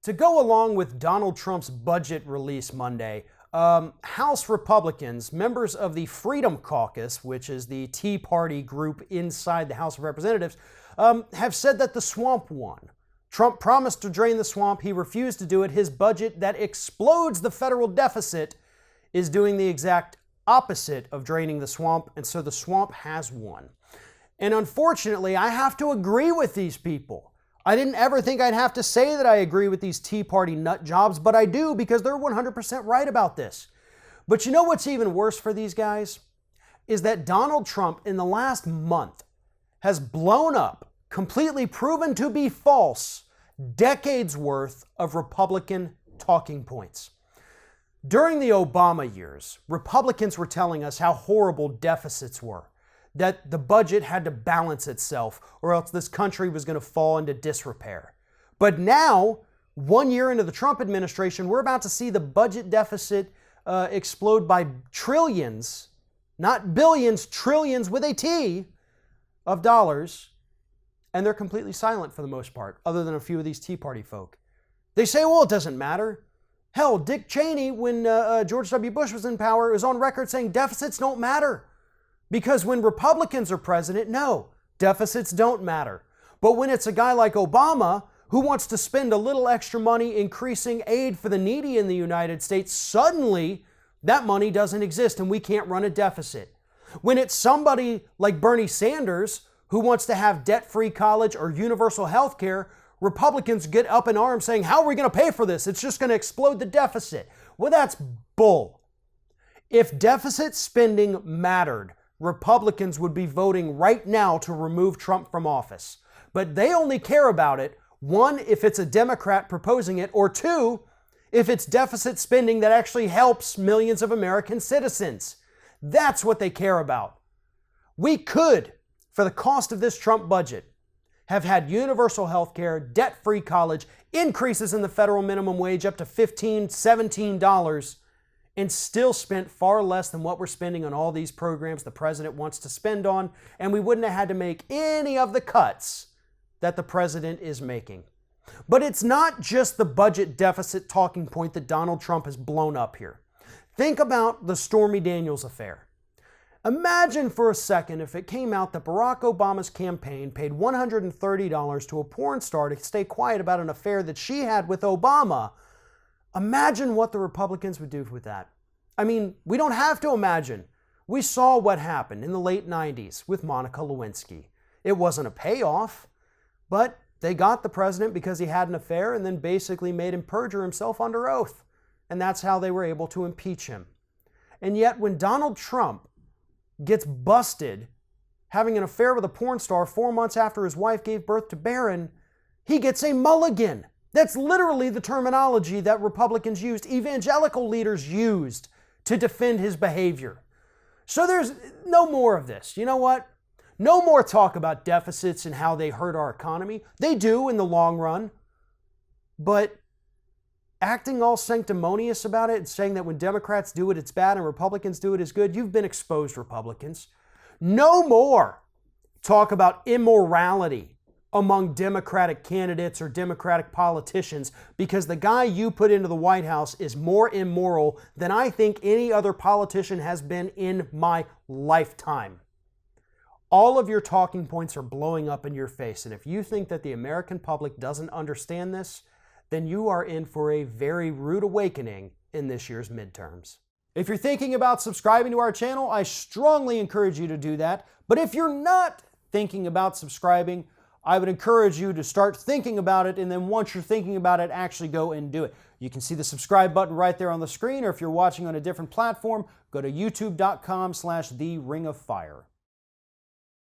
To go along with Donald Trump's budget release Monday, House Republicans, members of the Freedom Caucus, which is the Tea Party group inside the House of Representatives, have said that the swamp won. Trump promised to drain the swamp. He refused to do it. His budget that explodes the federal deficit is doing the exact opposite of draining the swamp, and so the swamp has won. And unfortunately, I have to agree with these people. I didn't ever think I'd have to say that I agree with these Tea Party nut jobs, but I do because they're 100% right about this. But you know what's even worse for these guys? Is that Donald Trump in the last month has blown up, completely proven to be false, decades worth of Republican talking points. During the Obama years, Republicans were telling us how horrible deficits were, that the budget had to balance itself or else this country was going to fall into disrepair. But now, 1 year into the Trump administration, we're about to see the budget deficit explode by trillions, not billions, trillions with a T of dollars, and they're completely silent for the most part, other than a few of these Tea Party folk. They say, well, it doesn't matter. Hell, Dick Cheney, when George W. Bush was in power, was on record saying deficits don't matter. Because when Republicans are president, no, deficits don't matter. But when it's a guy like Obama who wants to spend a little extra money increasing aid for the needy in the United States, suddenly that money doesn't exist and we can't run a deficit. When it's somebody like Bernie Sanders who wants to have debt-free college or universal health care, Republicans get up in arms saying, how are we going to pay for this? It's just going to explode the deficit. Well, that's bull. If deficit spending mattered, Republicans would be voting right now to remove Trump from office. But they only care about it, one, if it's a Democrat proposing it, or two, if it's deficit spending that actually helps millions of American citizens. That's what they care about. We could, for the cost of this Trump budget, have had universal health care, debt-free college, increases in the federal minimum wage up to $15, $17, and still spent far less than what we're spending on all these programs the president wants to spend on, and we wouldn't have had to make any of the cuts that the president is making. But it's not just the budget deficit talking point that Donald Trump has blown up here. Think about the Stormy Daniels affair. Imagine for a second if it came out that Barack Obama's campaign paid $130 to a porn star to stay quiet about an affair that she had with Obama. Imagine what the Republicans would do with that. I mean, we don't have to imagine. We saw what happened in the late 90s with Monica Lewinsky. It wasn't a payoff, but they got the president because he had an affair and then basically made him perjure himself under oath. And that's how they were able to impeach him. And yet when Donald Trump gets busted having an affair with a porn star 4 months after his wife gave birth to Barron, he gets a mulligan. That's literally the terminology that Republicans used, evangelical leaders used to defend his behavior. So there's no more of this. You know what? No more talk about deficits and how they hurt our economy. They do in the long run. But acting all sanctimonious about it and saying that when Democrats do it, it's bad and Republicans do it, it's good, you've been exposed, Republicans. No more talk about immorality among Democratic candidates or Democratic politicians, because the guy you put into the White House is more immoral than I think any other politician has been in my lifetime. All of your talking points are blowing up in your face, and if you think that the American public doesn't understand this, then you are in for a very rude awakening in this year's midterms. If you're thinking about subscribing to our channel, I strongly encourage you to do that. But if you're not thinking about subscribing, I would encourage you to start thinking about it, and then once you're thinking about it, actually go and do it. You can see the subscribe button right there on the screen, or if you're watching on a different platform, go to youtube.com/theringofFire.